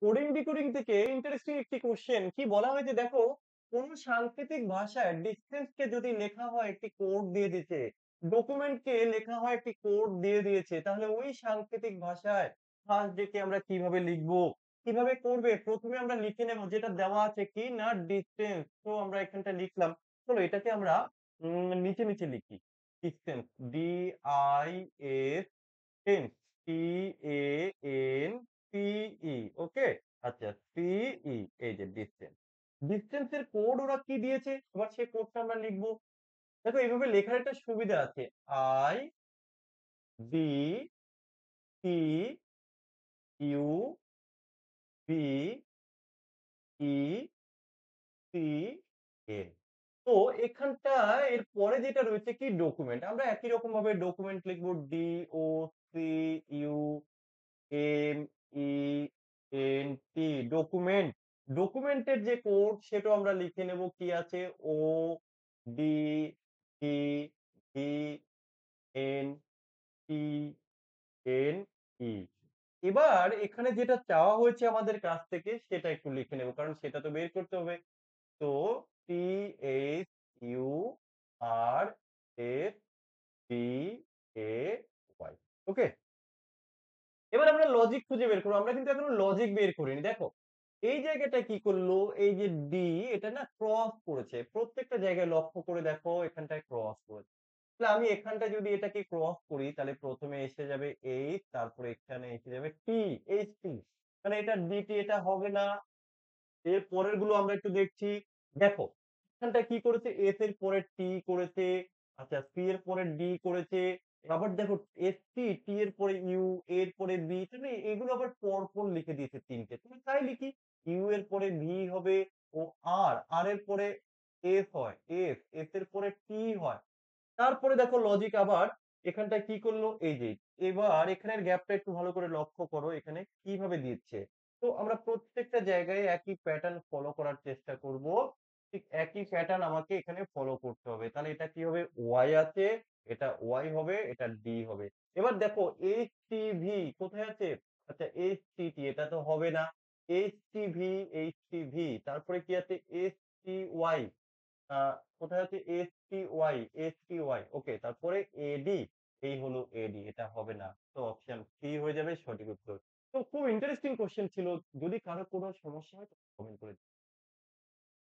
Coding decoding থেকে interesting একটি question কি বলা হয়েছে দেখো, কোন সাংকেতিক ভাষায় ডিসটেন্স কে যদি লেখা হয় একটি কোড দিয়ে দিয়েছে, ডকুমেন্ট কে লেখা হয় একটি কোড দিয়ে দিয়েছে, তাহলে ওই সাংকেতিক ভাষায় ফার্স্ট ডে কে আমরা কিভাবে লিখবো, কিভাবে করবে, প্রথমে আমরা লিখে নেব যেটা দেওয়া আছে কি না ডিসটেন্স। তো আমরা এখানটা লিখলাম। চলো এটাকে আমরা নিচে নিচে লিখি। Distance, D I S tense, T A N P E. Okay, আচ্ছা সিই, এই যে ডিসটেন্স। ডিসটেন্স এর কোড ওরা কি দিয়েছে, এবার সেই কোডটা আমরা লিখবো। দেখো এইভাবে লেখার একটা সুবিধা আছে। I B T U B E C N. তো এখানটা এর পরে যেটা রয়েছে কি ডকুমেন্ট, আমরা একই রকম ভাবে ডকুমেন্ট লিখবো। D O C U M E N T, document. ডকুমেন্টের যে কোড সেটাও আমরা লিখে নেব। কি আছে, O D E V N T N E. এবার এখানে যেটা চাওয়া হয়েছে আমাদের কাছ থেকে সেটা একটু লিখে নেব, কারণ সেটা তো বের করতে হবে। তো T H U R S B A Y. Okay, এবার আমরা লজিক খুঁজে বের করব। আমরা কিন্তু এখনো লজিক বের করিনি। দেখো এই জায়গাটায় কি করলো, এই যে ডি, এটা না ক্রস করেছে। প্রত্যেকটা জায়গায় লক্ষ্য করে দেখো এখানটায় ক্রস করেছে। তাহলে আমি এখানটায় যদি এটাকে ক্রস করি তাহলে প্রথমে এসে যাবে এইচ, তারপরে এখানে এসে যাবে টি, এইচ টি। মানে এটা ডিটি, এটা হবে না। এর পরের গুলো আমরা একটু দেখছি। দেখো এখানটায় কি করেছে, এস এর পরে টি করেছে, আচ্ছা সি এর পরে ডি করেছে। আবার দেখো এস টি, টি এর পরে ইউ, এর পরে বি, তাহলে এগুলো আবার পরপর লিখে দিয়েছে তিনটে। তুমি তাই লিখি, ইউ এর পরে ভি হবে ও আর, আর এর পরে এস হয়, এস, এস এর পরে টি হয়। তারপরে দেখো লজিক আবার এখানটায় কি করলো, এই যে এবার এখানের গ্যাপটা একটু ভালো করে লক্ষ্য করো এখানে কিভাবে দিচ্ছে। তো আমরা প্রত্যেকটা জায়গায় একই প্যাটার্ন ফলো করার চেষ্টা করব। ঠিক একই প্যাটার্ন আমাকে এখানে ফলো করতে হবে। তাহলে এটা কি হবে, ওয়াই আছে, এটা ওয়াই হবে, এটা ডি হবে। এবার দেখো এইচ টি ভি কোথায় আছে, আচ্ছা এইচ টি টি, এটা তো হবে না। H T V, H T V, তারপরে কি আছে এস টি ওয়াই, আ কোথায় আছে STY, STY, ওকে, তারপরে AD, এই হলো AD, এটা হবে না। তো অপশন সি হয়ে যাবে সঠিক উত্তর। তো খুব ইন্টারেস্টিং কোয়েশ্চেন ছিল। যদি কারো কোনো সমস্যা হয় তো কমেন্ট করে